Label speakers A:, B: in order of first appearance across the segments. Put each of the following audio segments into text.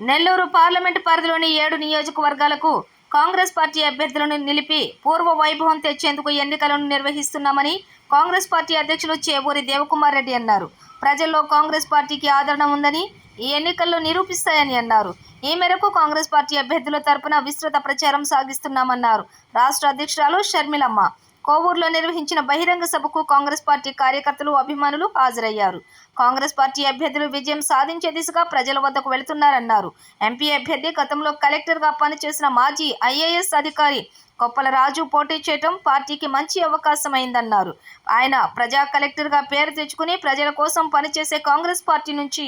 A: Nellore parliament పరిధిలోని 7 నియోజకవర్గాలకు Congress party అభ్యర్థులను నిలిపి పూర్వ వైభవం తెచ్చేందుకు ఎన్నికలను నిర్వహిస్తున్నామని కాంగ్రెస్ పార్టీ అధ్యక్షులు చేబూరి దేవకుమార్ రెడ్డి అన్నారు. ప్రజల్లో కాంగ్రెస్ పార్టీకి ఆదరణ ఉందని ఈ ఎన్నికల్లో నిరూపిస్తాయని అన్నారు. ఈ మేరకు కాంగ్రెస్ పార్టీ అభ్యర్థుల తరపున విస్తృత ప్రచారం సాగిస్తున్నామన్నారు. రాష్ట్ర అధ్యక్షురాలు షర్మిలమ్మ కోవూరులో నిర్వహించిన బహిరంగ సభకు కాంగ్రెస్ పార్టీ కార్యకర్తలు, అభిమానులు హాజరయ్యారు. కాంగ్రెస్ పార్టీ అభ్యర్థులు విజయం సాధించే దిశగా ప్రజల వద్దకు వెళుతున్నారన్నారు. ఎంపీ అభ్యర్థి గతంలో కలెక్టర్గా పనిచేసిన మాజీ ఐఏఎస్ అధికారి కొప్పల రాజు పోటీ చేయడం పార్టీకి మంచి అవకాశమైందన్నారు. ఆయన ప్రజా కలెక్టర్గా పేరు తెచ్చుకుని ప్రజల కోసం పనిచేసే కాంగ్రెస్ పార్టీ నుంచి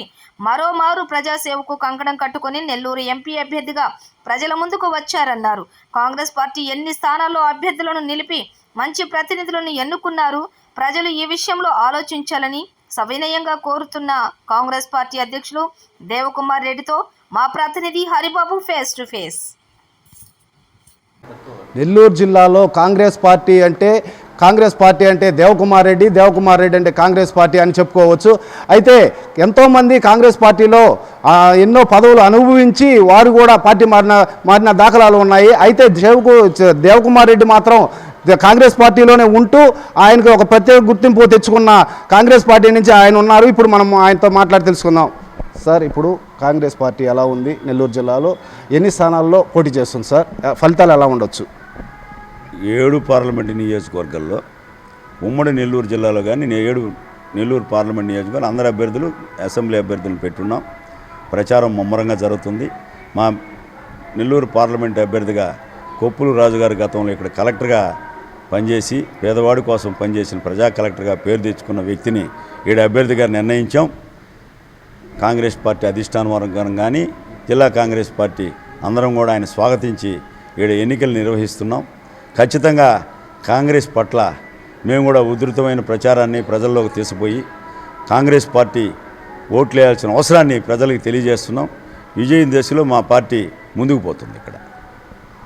A: మరోమారు ప్రజాసేవకు కంకణం కట్టుకుని నెల్లూరు ఎంపీ అభ్యర్థిగా ప్రజల ముందుకు వచ్చారన్నారు. కాంగ్రెస్ పార్టీ ఎన్ని స్థానాల్లో అభ్యర్థులను నిలిపి మంచి ప్రతినిధులను ఎన్నుకున్నారు. ప్రజలు ఈ విషయంలో ఆలోచించాలని సవినయంగా కోరుతున్న కాంగ్రెస్ పార్టీ అధ్యక్షులు దేవకుమార్ రెడ్డితో మా ప్రతినిధి Haribabu face to face.
B: Nellore జిల్లాలో కాంగ్రెస్ పార్టీ అంటే దేవకుమార్ రెడ్డి అంటే కాంగ్రెస్ పార్టీ అని చెప్పుకోవచ్చు. అయితే ఎంతోమంది కాంగ్రెస్ పార్టీలో ఎన్నో పదవులు అనుభవించి వారు కూడా పార్టీ మారిన దాఖలాలు ఉన్నాయి. అయితే దేవకుమార్ రెడ్డి మాత్రం కాంగ్రెస్ పార్టీలోనే ఉంటూ ఆయనకు ఒక ప్రత్యేక గుర్తింపు తెచ్చుకున్న కాంగ్రెస్ పార్టీ నుంచి ఆయన ఉన్నారు. ఇప్పుడు మనం ఆయనతో మాట్లాడి తెలుసుకుందాం. సార్, ఇప్పుడు కాంగ్రెస్ పార్టీ ఎలా ఉంది? నెల్లూరు జిల్లాలో ఎన్ని స్థానాల్లో పోటీ చేస్తుంది సార్? ఫలితాలు ఎలా ఉండొచ్చు?
C: 7 పార్లమెంటు నియోజకవర్గాల్లో ఉమ్మడి నెల్లూరు జిల్లాలో కానీ 7 నెల్లూరు పార్లమెంట్ నియోజకవర్గాలు అందరు అభ్యర్థులు అసెంబ్లీ అభ్యర్థులను పెట్టున్నాం. ప్రచారం ముమ్మరంగా జరుగుతుంది. మా నెల్లూరు పార్లమెంట్ అభ్యర్థిగా కొప్పుల రాజు గారి గతంలో ఇక్కడ కలెక్టర్గా పనిచేసి పేదవాడి కోసం పనిచేసిన ప్రజా కలెక్టర్గా పేరు తెచ్చుకున్న వ్యక్తిని ఈడ అభ్యర్థిగా నిర్ణయించాం. కాంగ్రెస్ పార్టీ అధిష్టాన వర్గం కానీ జిల్లా కాంగ్రెస్ పార్టీ అందరం కూడా ఆయన స్వాగతించి ఈడ ఎన్నికలు నిర్వహిస్తున్నాం. ఖచ్చితంగా కాంగ్రెస్ పట్ల మేము కూడా ఉధృతమైన ప్రచారాన్ని ప్రజల్లోకి తీసుకుపోయి కాంగ్రెస్ పార్టీ ఓట్లు వేయాల్సిన అవసరాన్ని ప్రజలకు తెలియజేస్తున్నాం. విజయం దిశలో మా పార్టీ ముందుకు పోతుంది. ఇక్కడ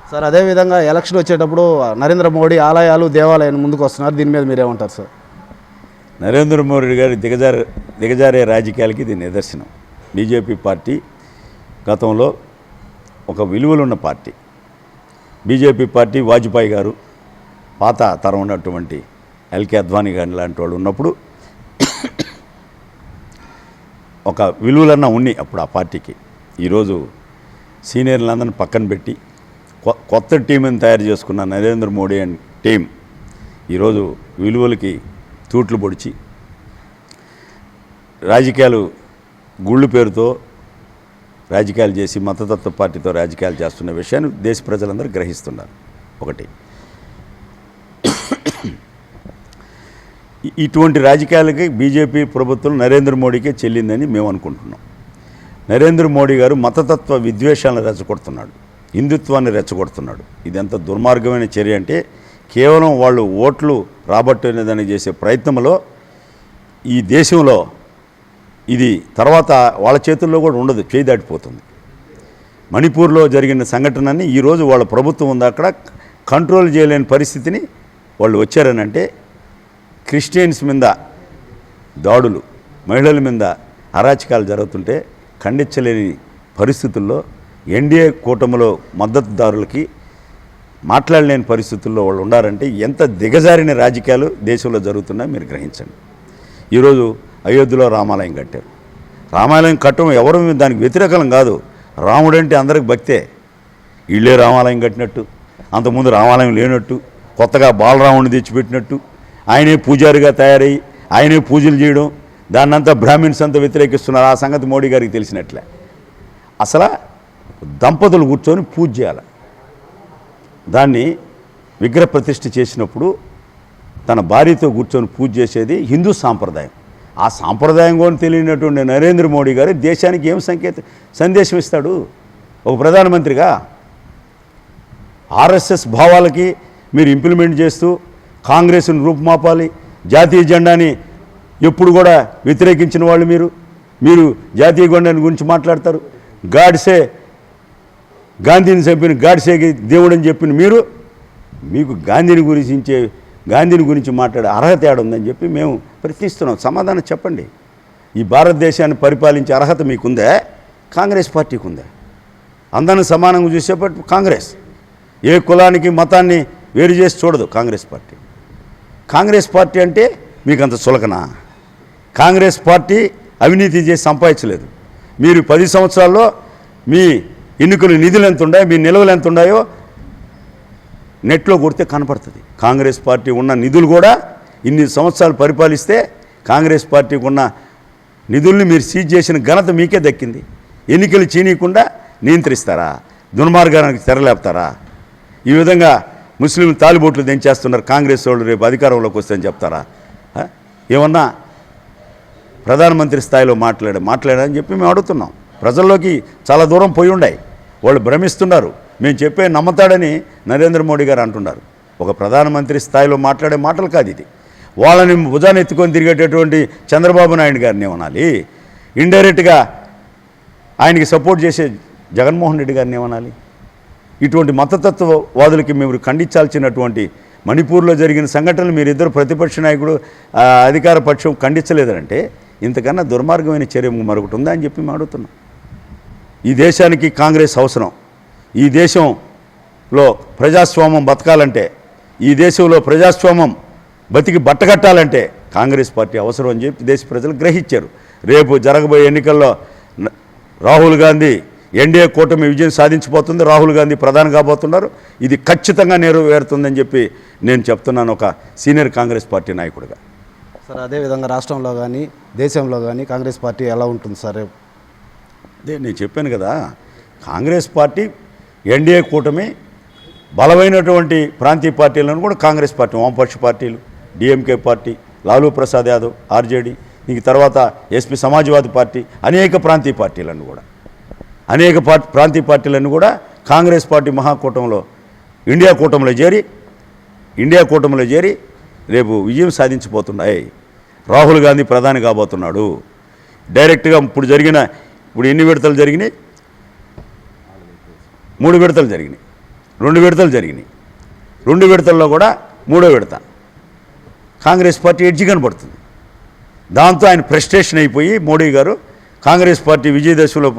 B: సార్, అదేవిధంగా ఎలక్షన్ వచ్చేటప్పుడు నరేంద్ర మోడీ ఆలయాలు, దేవాలయాలు ముందుకు వస్తున్నారు. దీని మీద మీరేమంటారు సార్?
C: నరేంద్ర మోడీ గారి దిగజారే రాజకీయాలకి ఇది నిదర్శనం. బీజేపీ పార్టీ గతంలో ఒక విలువలున్న పార్టీ. బీజేపీ పార్టీ వాజ్పేయి గారు, పాత తరం ఉన్నటువంటి ఎల్కే అద్వానీ గారి లాంటి వాళ్ళు ఉన్నప్పుడు ఒక విలువలన్నా ఉన్నాయి అప్పుడు ఆ పార్టీకి. ఈరోజు సీనియర్లందరినీ పక్కన పెట్టి కొత్త టీంని తయారు చేసుకున్న నరేంద్ర మోడీ అండ్ టీం ఈరోజు విలువలకి తూట్లు పొడిచి రాజకీయాలు గుళ్ళు పేరుతో రాజకీయాలు చేసి మతతత్వ పార్టీతో రాజకీయాలు చేస్తున్న విషయాన్ని దేశ ప్రజలందరూ గ్రహిస్తున్నారు. ఒకటి, ఇటువంటి రాజకీయాలకి బీజేపీ ప్రభుత్వం నరేంద్ర మోడీకే చెల్లిందని మేము అనుకుంటున్నాం. నరేంద్ర మోడీ గారు మతతత్వ విద్వేషాలను రెచ్చగొడుతున్నాడు, హిందుత్వాన్ని రెచ్చగొడుతున్నాడు. ఇది ఎంత దుర్మార్గమైన చర్య అంటే కేవలం వాళ్ళు ఓట్లు రాబట్టేదానికి చేసే ప్రయత్నంలో ఈ దేశంలో ఇది తర్వాత వాళ్ళ చేతుల్లో కూడా ఉండదు, చేయి దాటిపోతుంది. మణిపూర్లో జరిగిన సంఘటనని ఈరోజు వాళ్ళ ప్రభుత్వం ఉంది, అక్కడ కంట్రోల్ చేయలేని పరిస్థితిని వాళ్ళు వచ్చారనంటే క్రిస్టియన్స్ మీద దాడులు, మహిళల మీద అరాచకాలు జరుగుతుంటే ఖండించలేని పరిస్థితుల్లో ఎన్డీఏ కూటమిలో మద్దతుదారులకి మాట్లాడలేని పరిస్థితుల్లో వాళ్ళు ఉండారంటే ఎంత దిగజారిన రాజకీయాలు దేశంలో జరుగుతున్నాయో మీరు గ్రహించండి. ఈరోజు అయోధ్యలో రామాలయం కట్టారు. రామాలయం కట్టడం ఎవరు దానికి వ్యతిరేకం కాదు. రాముడంటే అందరికి భక్తే. వీళ్ళే రామాలయం కట్టినట్టు, అంతకుముందు రామాలయం లేనట్టు, కొత్తగా బాలరాముడిని తెచ్చిపెట్టినట్టు, ఆయనే పూజారిగా తయారయ్యి ఆయనే పూజలు చేయడం, దాన్నంతా బ్రాహ్మిన్స్ అంతా వ్యతిరేకిస్తున్నారు. ఆ సంగతి మోడీ గారికి తెలిసినట్లే. అసలు దంపతులు కూర్చొని పూజ చేయాలి. దాన్ని విగ్రహ ప్రతిష్ఠ చేసినప్పుడు తన భార్యతో కూర్చొని పూజ చేసేది హిందూ సాంప్రదాయం. ఆ సాంప్రదాయం కూడా తెలియనటువంటి నరేంద్ర మోడీ గారు దేశానికి ఏం సందేశం ఇస్తాడు? ఒక ప్రధానమంత్రిగా ఆర్ఎస్ఎస్ భావాలకి మీరు ఇంప్లిమెంట్ చేస్తూ కాంగ్రెస్ను రూపుమాపాలి, జాతీయ జెండాని ఎప్పుడు కూడా వ్యతిరేకించిన వాళ్ళు మీరు జాతీయ జెండాని గురించి మాట్లాడతారు. గాంధీని చంపిన గాడ్సేకి దేవుడని చెప్పిన మీకు గాంధీని గురించి మాట్లాడే అర్హత ఏడుందని చెప్పి మేము ప్రశ్నిస్తున్నాం. సమాధానం చెప్పండి. ఈ భారతదేశాన్ని పరిపాలించే అర్హత మీకుందా? కాంగ్రెస్ పార్టీకి ఉందా? అందరిని సమానంగా చూసేపటి కాంగ్రెస్. ఏ కులానికి మతాన్ని వేరు చేసి చూడదు కాంగ్రెస్ పార్టీ. కాంగ్రెస్ పార్టీ అంటే మీకు అంత చులకనా? కాంగ్రెస్ పార్టీ అవినీతి చేసి సంపాదించలేదు. మీరు 10 సంవత్సరాల్లో మీ ఎన్నికల నిధులు ఎంత ఉన్నాయో, మీ నిల్వలు ఎంత ఉన్నాయో నెట్లో కొడితే కనపడుతుంది. కాంగ్రెస్ పార్టీ ఉన్న నిధులు కూడా ఇన్ని సంవత్సరాలు పరిపాలిస్తే కాంగ్రెస్ పార్టీకి ఉన్న నిధుల్ని మీరు సీజ్ చేసిన ఘనత మీకే దక్కింది. ఎన్నికలు చీనీయకుండా నియంత్రిస్తారా? దుర్మార్గానికి తెరలేపుతారా? ఈ విధంగా ముస్లిం తాలిబోట్లు దించేస్తున్నారు కాంగ్రెస్ వాళ్ళు, రేపు అధికారంలోకి వస్తాయని చెప్తారా? ఏమన్నా ప్రధానమంత్రి స్థాయిలో మాట్లాడని చెప్పి మేము అడుగుతున్నాం. ప్రజల్లోకి చాలా దూరం పోయి ఉన్నాయి, వాళ్ళు భ్రమిస్తున్నారు. మేము చెప్పే నమ్మతాడని నరేంద్ర మోడీ గారు అంటున్నారు. ఒక ప్రధానమంత్రి స్థాయిలో మాట్లాడే మాటలు కాదు ఇది. వాళ్ళని భుజాన్ని ఎత్తుకొని తిరిగేటటువంటి చంద్రబాబు నాయుడు గారిని ఏమనాలి? ఇండైరెక్ట్గా ఆయనకి సపోర్ట్ చేసే జగన్మోహన్ రెడ్డి గారిని ఏమనాలి? ఇటువంటి మతతత్వవాదులకి మేము ఖండించాల్సినటువంటి మణిపూర్లో జరిగిన సంఘటనలు మీరిద్దరు ప్రతిపక్ష నాయకుడు అధికార పక్షం ఖండించలేదంటే ఇంతకన్నా దుర్మార్గమైన చర్య మరొకటి ఉందా అని చెప్పి మేము అడుగుతున్నాం. ఈ దేశానికి కాంగ్రెస్ అవసరం. ఈ దేశంలో ప్రజాస్వామ్యం బతకాలంటే, ఈ దేశంలో ప్రజాస్వామ్యం బతికి బట్టగట్టాలంటే కాంగ్రెస్ పార్టీ అవసరం అని చెప్పి దేశ ప్రజలు గ్రహించారు. రేపు జరగబోయే ఎన్నికల్లో రాహుల్ గాంధీ ఎన్డీఏ కూటమి విజయం సాధించిపోతుంది. రాహుల్ గాంధీ ప్రధాని కాబోతున్నారు. ఇది ఖచ్చితంగా నెరవేరుతుందని చెప్పి నేను చెప్తున్నాను ఒక సీనియర్ కాంగ్రెస్ పార్టీ నాయకుడిగా.
B: సార్, అదేవిధంగా రాష్ట్రంలో కానీ దేశంలో కానీ కాంగ్రెస్ పార్టీ ఎలా ఉంటుంది సార్?
C: అదే నేను చెప్పాను కదా, కాంగ్రెస్ పార్టీ ఎన్డీఏ కూటమి బలమైనటువంటి ప్రాంతీయ పార్టీలను కూడా కాంగ్రెస్ పార్టీ, వామపక్ష పార్టీలు, DMK party, Lalu Prasad Yadav, RJD, ఇంక తర్వాత ఎస్పీ సమాజ్వాదీ పార్టీ, అనేక ప్రాంతీయ పార్టీలను కూడా ప్రాంతీయ పార్టీలను కూడా కాంగ్రెస్ పార్టీ మహాకూటమిలో ఇండియా కూటమిలో చేరి రేపు విజయం సాధించిపోతున్నాయి. రాహుల్ గాంధీ ప్రధాని కాబోతున్నాడు. డైరెక్ట్గా ఇప్పుడు ఎన్ని విడతలు జరిగినాయి? 3 విడతలు జరిగినాయి. 2 విడతలు జరిగినాయి. 2 విడతల్లో కూడా 3వ విడత కాంగ్రెస్ పార్టీ ఎడ్జి కనబడుతుంది. దాంతో ఆయన ఫ్రస్ట్రేషన్ అయిపోయి మోడీ గారు కాంగ్రెస్ పార్టీ విజయదశమిలో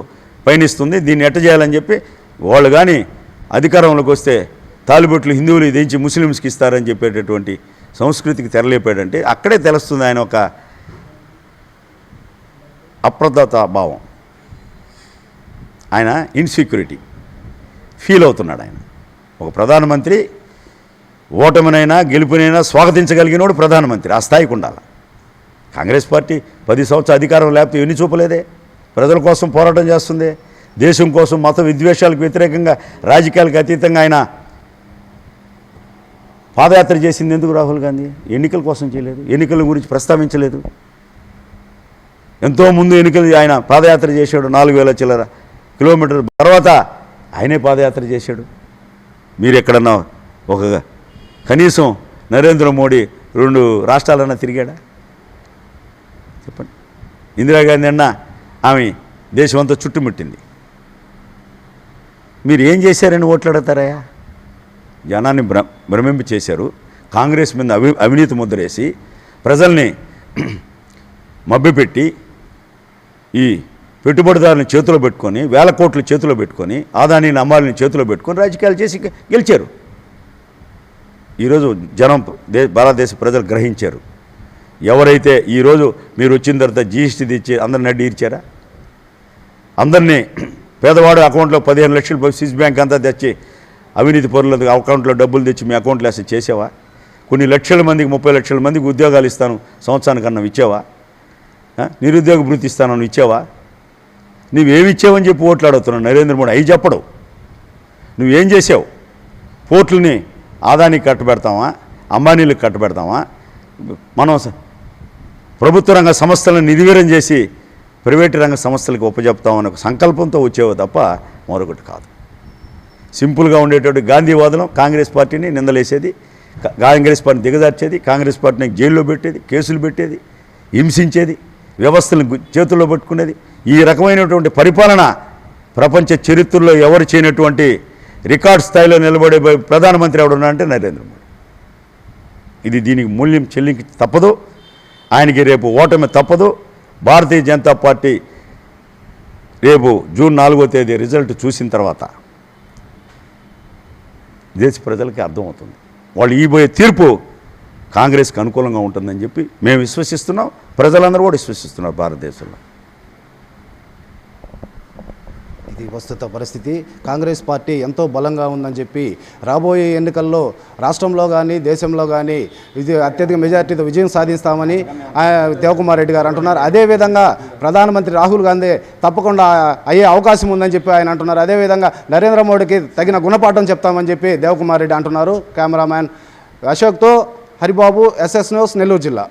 C: పయనిస్తుంది, దీన్ని ఎట్ట చేయాలని చెప్పి వాళ్ళు కానీ అధికారంలోకి వస్తే తాలిబొట్లు హిందువులు దించి ముస్లిమ్స్కి ఇస్తారని చెప్పేటటువంటి సంస్కృతికి తెరలేపాడంటే అక్కడే తెలుస్తుంది ఆయన ఒక అప్రదత భావం, ఆయన ఇన్సెక్యూరిటీ ఫీల్ అవుతున్నాడు. ఆయన ఒక ప్రధానమంత్రి ఓటమినైనా గెలుపునైనా స్వాగతించగలిగినోడు ప్రధానమంత్రి, ఆ స్థాయికి ఉండాలి. కాంగ్రెస్ పార్టీ 10 సంవత్సరాల అధికారం లేకపోతే ఎన్ని చూపలేదే? ప్రజల కోసం పోరాటం చేస్తుంది, దేశం కోసం, మత విద్వేషాలకు వ్యతిరేకంగా, రాజకీయాలకు అతీతంగా ఆయన పాదయాత్ర చేసింది ఎందుకు? రాహుల్ గాంధీ ఎన్నికల కోసం చేయలేదు, ఎన్నికల గురించి ప్రస్తావించలేదు. ఎంతోముందు ఎన్నికలు ఆయన పాదయాత్ర చేశాడు, 4000 చిల్లర కిలోమీటర్ల తర్వాత ఆయనే పాదయాత్ర చేశాడు. మీరు ఎక్కడన్నా ఒక కనీసం నరేంద్ర మోడీ 2 రాష్ట్రాలన్నా తిరిగాడా? చెప్పండి. ఇందిరాగాంధీ అన్న ఆమె దేశం అంతా చుట్టుముట్టింది. మీరు ఏం చేశారని ఓట్లాడతారయా? జనాన్ని భ్రమింప చేశారు. కాంగ్రెస్ మీద అవినీతి ముద్రేసి ప్రజల్ని మభ్యపెట్టి ఈ పెట్టుబడిదారుని చేతిలో పెట్టుకొని, 1000 కోట్లు చేతిలో పెట్టుకొని, ఆదానీని అంబానీని చేతిలో పెట్టుకొని రాజకీయాలు చేసి గెలిచారు. ఈరోజు జనం భారతదేశ ప్రజలు గ్రహించారు. ఎవరైతే ఈరోజు మీరు వచ్చిన తర్వాత జీఎస్టీ తెచ్చి అందరిని అడ్డు ఇచ్చారా? అందరినీ పేదవాడు అకౌంట్లో 15 లక్షలు స్విస్ బ్యాంక్ అంతా తెచ్చి అవినీతి పరుల అకౌంట్లో డబ్బులు తెచ్చి మీ అకౌంట్లో వేసి చేసావా? కొన్ని లక్షల మందికి 30 లక్షల మందికి ఉద్యోగాలు ఇస్తాను సంవత్సరానికన్నా ఇచ్చావా? నిరుద్యోగ భృతి ఇస్తాను ఇచ్చావా? నువ్వేమి ఇచ్చావని చెప్పి ఓట్లాడుతున్నావు నరేంద్ర మోడీ. అవి చెప్పడు. నువ్వేం చేసావు? పోర్టులని ఆదానికి కట్టబెడతావా? అంబానీలకు కట్టబెడతావా? మనం ప్రభుత్వ రంగ సంస్థలను నిర్వీర్యం చేసి ప్రైవేటు రంగ సంస్థలకు ఉపజెప్తామని ఒక సంకల్పంతో వచ్చేవో తప్ప మరొకటి కాదు. సింపుల్గా ఉండేటువంటి గాంధీవాదం కాంగ్రెస్ పార్టీని నిందలేసేది, కాంగ్రెస్ పార్టీని దిగజార్చేది, కాంగ్రెస్ పార్టీని జైల్లో పెట్టేది, కేసులు పెట్టేది, హింసించేది, వ్యవస్థలను చేతుల్లో పట్టుకునేది. ఈ రకమైనటువంటి పరిపాలన ప్రపంచ చరిత్రలో ఎవరు చేయనటువంటి రికార్డ్ స్థాయిలో నిలబడే ప్రధానమంత్రి ఎవడున్నా అంటే నరేంద్ర మోడీ. ఇది దీనికి మూల్యం చెల్లించి తప్పదు. ఆయనకి రేపు ఓటమి తప్పదు. భారతీయ జనతా పార్టీ రేపు జూన్ 4వ తేదీ రిజల్ట్ చూసిన తర్వాత దేశ ప్రజలకి అర్థమవుతుంది. వాళ్ళు ఇవ్వబోయే తీర్పు కాంగ్రెస్కి అనుకూలంగా ఉంటుందని చెప్పి మేము విశ్వసిస్తున్నాం, ప్రజలందరూ కూడా విశ్వసిస్తున్నారు భారతదేశంలో.
B: ఇది ప్రస్తుత పరిస్థితి. కాంగ్రెస్ పార్టీ ఎంతో బలంగా ఉందని చెప్పి రాబోయే ఎన్నికల్లో రాష్ట్రంలో కానీ దేశంలో కానీ అత్యధిక మెజార్టీతో విజయం సాధిస్తామని దేవకుమార్ రెడ్డి గారు అంటున్నారు. అదేవిధంగా ప్రధానమంత్రి రాహుల్ గాంధీ తప్పకుండా అయ్యే అవకాశం ఉందని చెప్పి ఆయన అంటున్నారు. అదేవిధంగా నరేంద్ర మోడీకి తగిన గుణపాఠం చెప్తామని చెప్పి దేవకుమార్ రెడ్డి అంటున్నారు. కెమెరామ్యాన్ అశోక్తో హరిబాబు, SS న్యూస్, నెల్లూరు జిల్లా.